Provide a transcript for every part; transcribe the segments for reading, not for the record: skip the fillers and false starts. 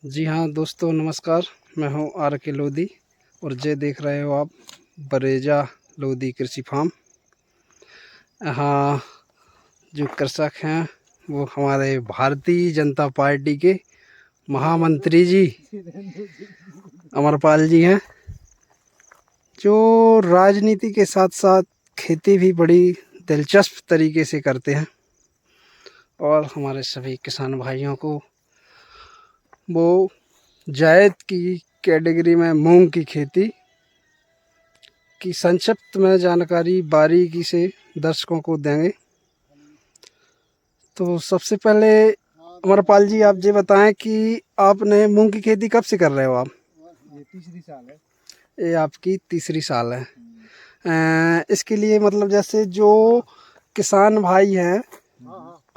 जी हाँ दोस्तों, नमस्कार। मैं हूँ आर के लोधी और ये देख रहे हो आप बरेजा लोधी कृषि फार्म। यहाँ जो कृषक हैं वो हमारे भारतीय जनता पार्टी के महामंत्री जी अमरपाल जी हैं, जो राजनीति के साथ साथ खेती भी बड़ी दिलचस्प तरीके से करते हैं और हमारे सभी किसान भाइयों को वो जायद की कैटेगरी में मूंग की खेती की संक्षिप्त में जानकारी बारीकी से दर्शकों को देंगे। तो सबसे पहले अमरपाल जी, आप ये बताएं कि आपने मूंग की खेती कब से कर रहे हो आप? ये तीसरी साल है। ये आपकी तीसरी साल है। इसके लिए मतलब जैसे जो किसान भाई हैं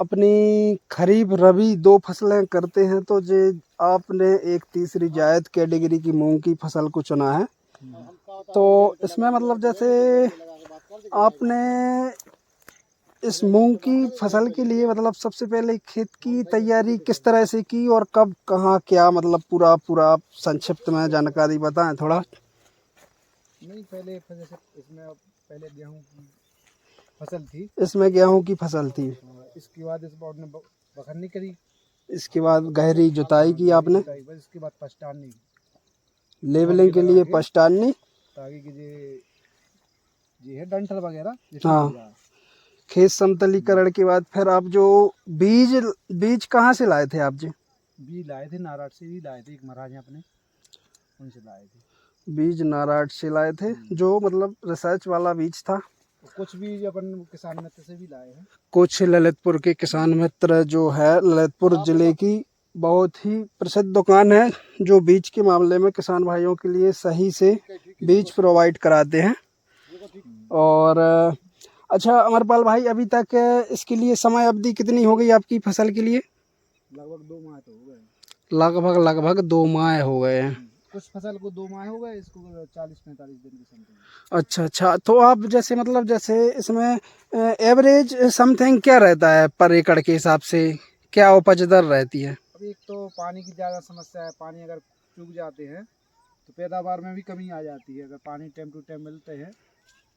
अपनी खरीफ रबी दो फसलें करते हैं, तो ये आपने एक तीसरी जायद कैटेगरी की मूंग की फसल को चुना है। तो इसमें मतलब जैसे आपने इस मूंग की फसल के लिए मतलब सबसे पहले खेत की तैयारी किस तरह से की और कब कहाँ क्या, मतलब पूरा पूरा संक्षिप्त में जानकारी बताएं थोड़ा। नहीं, पहले जैसे इसमें पहले गेहूं की फसल थी। इसमें गेहूं की फसल थी। इसके बाद इस बार ने बखरनी करी। इसके बाद गहरी जुताई की आपने। बस इसके बाद पछतानी लेवलिंग के लिए पछतानी ताकि कि ये है डंठल वगैरह। हाँ, खेत समतलीकरण के बाद फिर आप जो बीज बीज कहाँ से लाए थे आप जी? बीज लाए थे नारायण से, भी लाए थे, एक महाराज हैं अपने, उनसे लाए थे। बीज नारायण से लाए थे, जो मतलब रिसर्च वाला बीज था। कुछ बीज अपन किसान मित्र से भी लाए हैं। कुछ ललितपुर के किसान मित्र जो है, ललितपुर जिले की बहुत ही प्रसिद्ध दुकान है जो बीज के मामले में किसान भाइयों के लिए सही से बीज प्रोवाइड कराते हैं। और अच्छा अमरपाल भाई, अभी तक इसके लिए समय अवधि कितनी हो गई आपकी फसल के लिए? लगभग 2 माह तो हो गए। लगभग 2 माह हो गए हैं। कुछ फसल को 2 माह हो गए, इसको 40-45 दिन के समथिंग। अच्छा, तो आप जैसे मतलब जैसे इसमें एवरेज समथिंग क्या रहता है पर एकड़ के हिसाब से, क्या उपज दर रहती है? अब एक तो पानी की ज़्यादा समस्या है। पानी अगर चूक जाते हैं तो पैदावार में भी कमी आ जाती है। अगर पानी टाइम टू टाइम मिलते हैं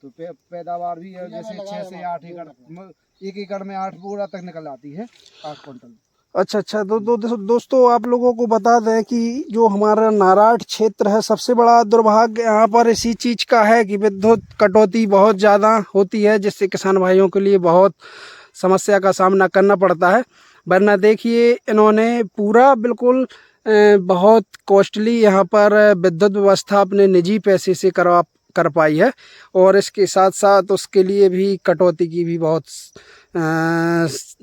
तो पैदावार भी जैसे 6 से 8 एकड़, 1 एकड़ में 8 बोरा तक निकल आती है, 8 क्विंटल। अच्छा, तो दोस्तों आप लोगों को बता दें कि जो हमारा नारायण क्षेत्र है, सबसे बड़ा दुर्भाग्य यहाँ पर इसी चीज़ का है कि विद्युत कटौती बहुत ज़्यादा होती है, जिससे किसान भाइयों के लिए बहुत समस्या का सामना करना पड़ता है। वरना देखिए, इन्होंने पूरा बिल्कुल बहुत कॉस्टली यहाँ पर विद्युत व्यवस्था अपने निजी पैसे से कर पाई है। और इसके साथ साथ उसके लिए भी कटौती की भी बहुत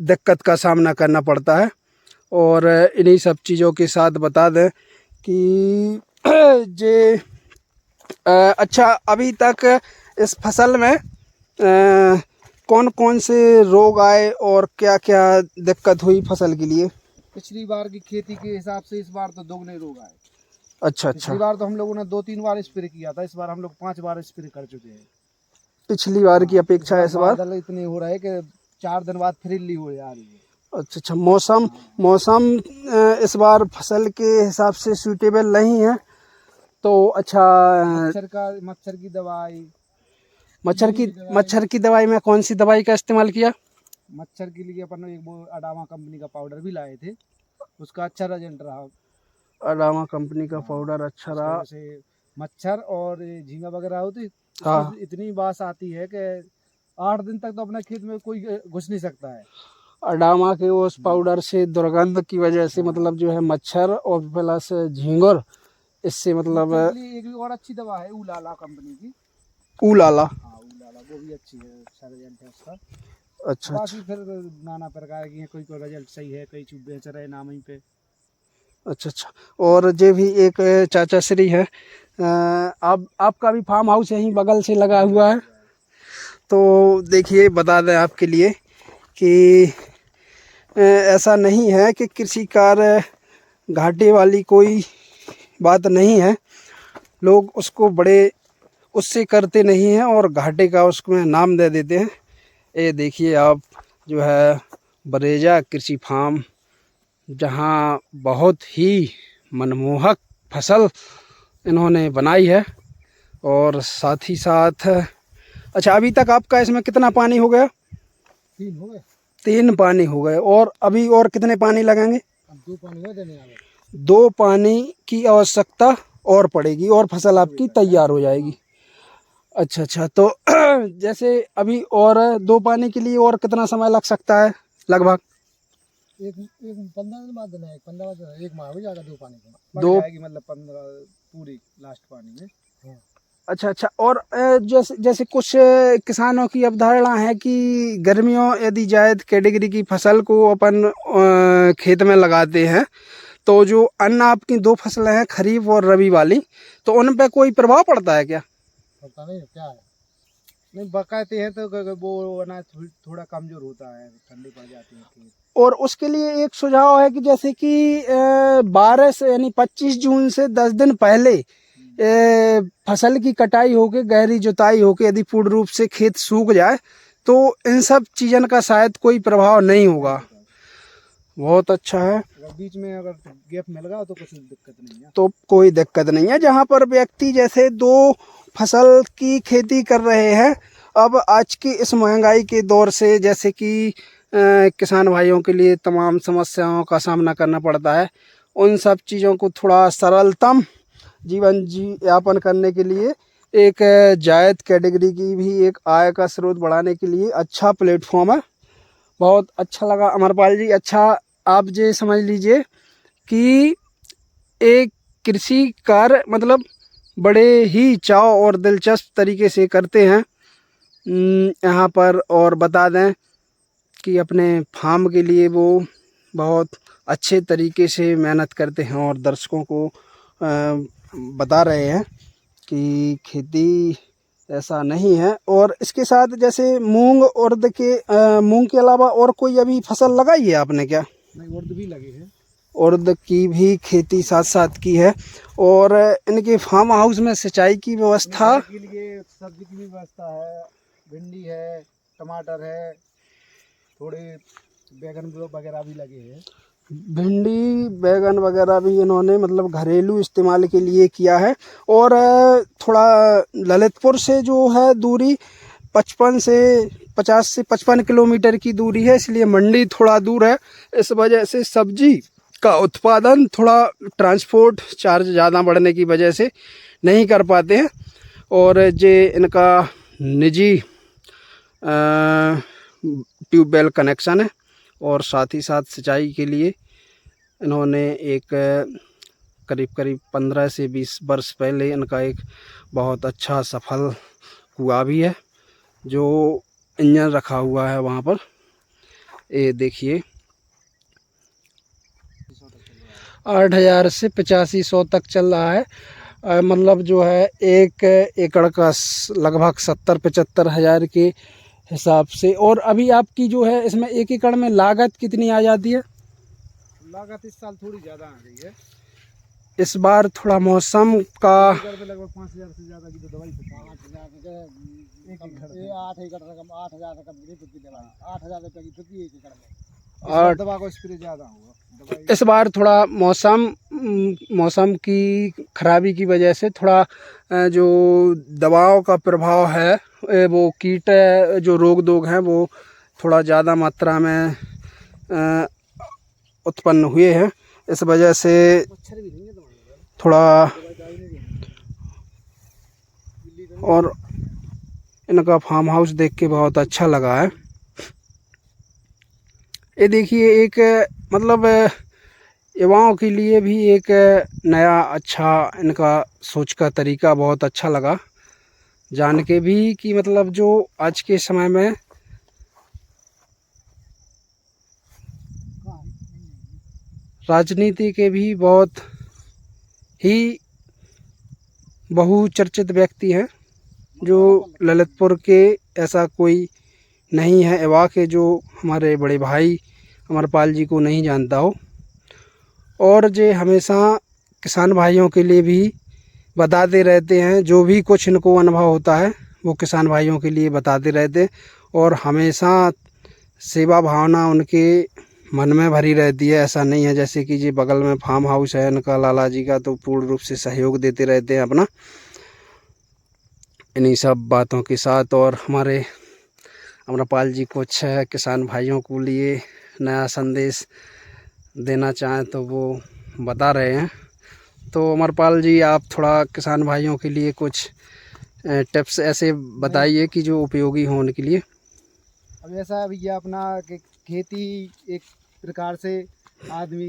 दिक्कत का सामना करना पड़ता है। और इन्हीं सब चीज़ों के साथ बता दें कि जे अच्छा, अभी तक इस फसल में कौन कौन से रोग आए और क्या क्या दिक्कत हुई फसल के लिए? पिछली बार की खेती के हिसाब से इस बार तो दोगुने रोग आए। अच्छा, पिछली बार तो हम लोगों ने 2-3 बार स्प्रे किया था, इस बार हम लोग 5 बार स्प्रे कर चुके हैं। पिछली बार की अपेक्षा इस बार बादल इतने हो रहे हैं कि 4 दिन बाद फिर इल्ली हो जा रही है। अच्छा, मौसम इस बार फसल के हिसाब से सूटेबल नहीं है। तो अच्छा, मच्छर की दवाई, मच्छर की दवाई में कौन सी दवाई का इस्तेमाल किया? मच्छर के लिए अपन एक वो अडामा कंपनी का पाउडर भी लाए थे, उसका अच्छा रिजल्ट रहा। अडामा कंपनी का पाउडर अच्छा रहा। जैसे मच्छर और झींगा वगैरह होती, हाँ, इतनी बास आती है कि 8 दिन तक तो अपने खेत में कोई घुस नहीं सकता है। अडामा के उस पाउडर से दुर्गंध की वजह से मतलब जो है मच्छर और प्लस झींगुर, इससे मतलब एक भी और अच्छी दवा है उलाला कंपनी की। ऊलाला। हाँ, उलाला वो भी अच्छी है, अच्छा रिजल्ट है उसका। अच्छा, बाकी फिर नाना प्रकार की है, कोई कोई रिजल्ट सही है, कई चूप बेच रहे नाम ही पे। अच्छा। और ये भी एक चाचा श्री है, आप आपका भी फार्म हाउस यहीं बगल से लगा हुआ है। तो देखिए, बता दें आपके लिए कि ऐसा नहीं है कि कृषि कार्य घाटे वाली कोई बात नहीं है। लोग उसको बड़े उससे करते नहीं हैं और घाटे का उसमें नाम दे देते हैं। ये देखिए आप, जो है बरेजा कृषि फार्म, जहाँ बहुत ही मनमोहक फसल इन्होंने बनाई है। और साथ ही साथ अच्छा, अभी तक आपका इसमें कितना पानी हो गया? 3 हो गए। 3 पानी हो गए। और अभी और कितने पानी लगेंगे? अब 2 पानी और देने वाले। 2 पानी की आवश्यकता और पड़ेगी और फसल आपकी तैयार हो जाएगी। अच्छा अच्छा, तो जैसे अभी और 2 पानी के लिए और कितना समय लग सकता है लगभग? एक 15 दिन बाद देना है। 15 बाद 1 माह हो जाएगा 2 पानी का। दो मतलब 15 पूरी लास्ट पानी में। अच्छा अच्छा। और जैसे जैसे कुछ किसानों की अवधारणा है कि गर्मियों यदि जायद कैटेगरी की फसल को अपन खेत में लगाते हैं तो जो अन्न आपकी 2 फसलें हैं, खरीफ और रबी वाली, तो उन पे कोई प्रभाव पड़ता है क्या? पता नहीं क्या है। नहीं, बकाते हैं तो वो अनाज थोड़ा कमजोर होता है, ठंडी पड़ जाती है। और उसके लिए एक सुझाव है कि जैसे कि 12 से यानी 25 जून से 10 दिन पहले फसल की कटाई होके, गहरी जुताई होके यदि पूर्ण रूप से खेत सूख जाए तो इन सब चीज़न का शायद कोई प्रभाव नहीं होगा। बहुत अच्छा है। बीच में अगर गैप मिल गया तो कुछ दिक्कत नहीं है। तो कोई दिक्कत नहीं है। जहाँ पर व्यक्ति जैसे 2 फसल की खेती कर रहे हैं, अब आज की इस महंगाई के दौर से जैसे कि किसान भाइयों के लिए तमाम समस्याओं का सामना करना पड़ता है, उन सब चीज़ों को थोड़ा सरलतम जीवन यापन करने के लिए एक जायद कैटेगरी की भी एक आय का स्रोत बढ़ाने के लिए अच्छा प्लेटफॉर्म है। बहुत अच्छा लगा अमरपाल जी। अच्छा, आप ये समझ लीजिए कि एक कृषि कार्य मतलब बड़े ही चाव और दिलचस्प तरीके से करते हैं यहाँ पर। और बता दें कि अपने फार्म के लिए वो बहुत अच्छे तरीके से मेहनत करते हैं और दर्शकों को बता रहे हैं कि खेती ऐसा नहीं है। और इसके साथ जैसे मूंग उर्द के मूंग के अलावा और कोई अभी फसल लगाई है आपने क्या? नहीं, उर्द भी लगी है। उर्द की भी खेती साथ साथ की है। और इनके फार्म हाउस में सिंचाई की व्यवस्था के लिए सब्जी की भी व्यवस्था है, भिंडी है, टमाटर है, थोड़े बैगन वगैरह भी लगे हैं। भिंडी बैगन वगैरह भी इन्होंने मतलब घरेलू इस्तेमाल के लिए किया है। और थोड़ा ललितपुर से जो है दूरी 50 से 55 किलोमीटर की दूरी है, इसलिए मंडी थोड़ा दूर है। इस वजह से सब्जी का उत्पादन थोड़ा ट्रांसपोर्ट चार्ज ज़्यादा बढ़ने की वजह से नहीं कर पाते हैं। और ये इनका निजी ट्यूबवेल कनेक्शन है। और साथ ही साथ सिंचाई के लिए इन्होंने एक करीब 15 से 20 वर्ष पहले इनका एक बहुत अच्छा सफल कुआं भी है जो इंजन रखा हुआ है वहाँ पर। ये देखिए 8000 से 8500 तक चल रहा है। मतलब जो है 1 एकड़ का लगभग 70-75 हज़ार के हिसाब से। और अभी आपकी जो है इसमें 1 एकड़ में लागत कितनी आ जाती है? लागत इस साल थोड़ी ज़्यादा आ गई है। इस बार थोड़ा मौसम का लगभग 5000 से ज़्यादा की तो दवाई 8,000 रुपये की प्रति 1 एकड़ में। और दवा को स्प्रे ज़्यादा हुआ। इस बार थोड़ा मौसम की खराबी की वजह से थोड़ा जो दवाओं का प्रभाव है वो कीट जो रोग हैं वो थोड़ा ज़्यादा मात्रा में उत्पन्न हुए हैं। इस वजह से थोड़ा और इनका फार्म हाउस देख के बहुत अच्छा लगा है। ये देखिए एक मतलब युवाओं के लिए भी एक नया अच्छा इनका सोच का तरीका बहुत अच्छा लगा जान के भी कि मतलब जो आज के समय में राजनीति के भी बहुत ही बहुचर्चित व्यक्ति हैं जो ललितपुर के ऐसा कोई नहीं है युवा के जो हमारे बड़े भाई अमरपाल जी को नहीं जानता हो। और जे हमेशा किसान भाइयों के लिए भी बताते रहते हैं, जो भी कुछ इनको अनुभव होता है वो किसान भाइयों के लिए बताते रहते हैं। और हमेशा सेवा भावना उनके मन में भरी रहती है। ऐसा नहीं है, जैसे कि जी बगल में फार्म हाउस है इनका लाला जी का, तो पूर्ण रूप से सहयोग देते रहते हैं अपना इन्हीं सब बातों के साथ। और हमारे अमरपाल जी कुछ किसान भाइयों को लिए नया संदेश देना चाहें तो वो बता रहे हैं। तो अमरपाल जी, आप थोड़ा किसान भाइयों के लिए कुछ टिप्स ऐसे बताइए कि जो उपयोगी हो उनके लिए। अब ऐसा है भैया अपना कि खेती एक प्रकार से आदमी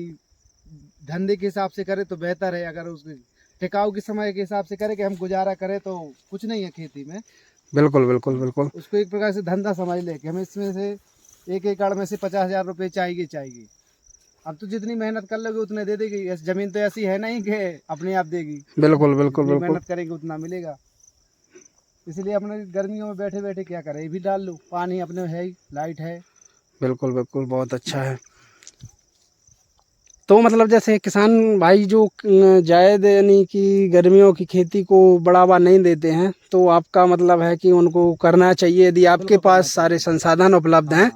धंधे के हिसाब से करे तो बेहतर है। अगर उसके टिकाऊ के समय के हिसाब से करे कि हम गुजारा करें तो कुछ नहीं है खेती में। बिल्कुल बिल्कुल बिल्कुल। उसको एक प्रकार से धंधा समझ ले कि हमें इसमें से 1 एकड़ में से 50,000 रुपये चाहिए। अब तो जितनी मेहनत कर लोगे उतने दे देगी। जमीन तो ऐसी है नहीं कि अपने आप देगी। बिल्कुल बिल्कुल जितनी बिल्कुल। मेहनत करेंगे उतना मिलेगा। इसलिए अपने गर्मियों में बैठे बैठे क्या करें, ये भी डाल लो, पानी अपने है ही, लाइट है। बिल्कुल बिल्कुल, बहुत अच्छा है। तो मतलब जैसे किसान भाई जो जायद यानी कि गर्मियों की खेती को बढ़ावा नहीं देते हैं, तो आपका मतलब है कि उनको करना चाहिए। यदि आपके पास सारे संसाधन उपलब्ध हैं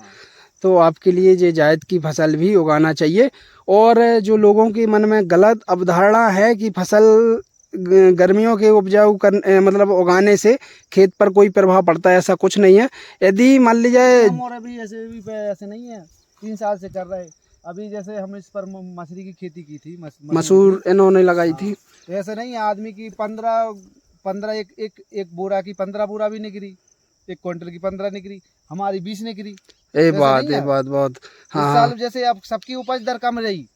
तो आपके लिए ये जायद की फसल भी उगाना चाहिए। और जो लोगों के मन में गलत अवधारणा है कि फसल गर्मियों के उपजाऊ मतलब उगाने से खेत पर कोई प्रभाव पड़ता है, ऐसा कुछ नहीं है। यदि मान लीजिए हम अभी ऐसे नहीं है, 3 साल से कर रहे। अभी जैसे हम इस पर मछली की खेती की थी, मसूर इन्होंने लगाई थी। तो ऐसे नहीं है आदमी की 15 एक बोरा की 15 बोरा भी निकली, 1 क्विंटल की 15 निकली, हमारी 20 निकली। ये बात बहुत। हाँ, इस साल जैसे अब सबकी उपज दर कम रही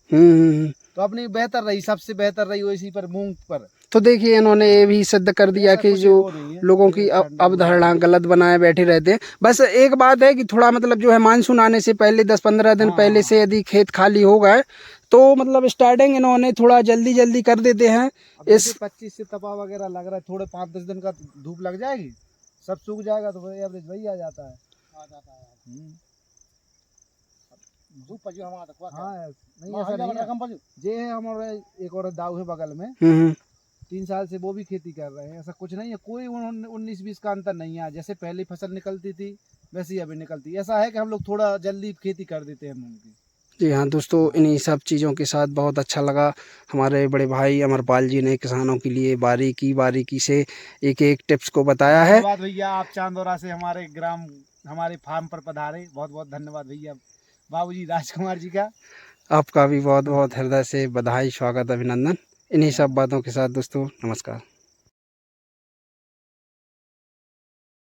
तो अपनी बेहतर रही, सबसे बेहतर रही वो इसी पर, मूंग पर। तो देखिए इन्होंने ये भी सिद्ध कर दिया कि जो लोगों की अवधारणा गलत बनाए बैठे रहते हैं। बस एक बात है कि थोड़ा मतलब जो है मानसून आने से पहले 10-15 दिन पहले से यदि खेत खाली हो गए तो मतलब स्टार्टिंग इन्होंने थोड़ा जल्दी कर देते हैं। इस 25 से तपा वगैरह लग रहा है, थोड़े 5-10 दिन का धूप लग जाएगी, सब सूख जाएगा तो एवरेज वही आ जाता है। धूप पजू हमारा तक हाँ नहीं ऐसा नहीं है। जे है हमारे एक और दाऊ है बगल में, 3 साल से वो भी खेती कर रहे हैं। ऐसा कुछ नहीं है, कोई 19-20 का अंतर नहीं है। जैसे पहले फसल निकलती थी वैसे ही अभी निकलती। ऐसा है कि हम लोग थोड़ा जल्दी खेती कर देते हैं मूंग की। जी हाँ दोस्तों, इन्हीं सब चीज़ों के साथ बहुत अच्छा लगा। हमारे बड़े भाई अमरपाल जी ने किसानों के लिए बारीकी से एक टिप्स को बताया है। धन्यवाद भैया, आप चांदोरा से हमारे ग्राम हमारे फार्म पर पधारे, बहुत बहुत धन्यवाद भैया। बाबूजी राजकुमार जी का आपका भी बहुत बहुत हृदय से बधाई, स्वागत, अभिनंदन। इन्हीं सब बातों के साथ दोस्तों नमस्कार।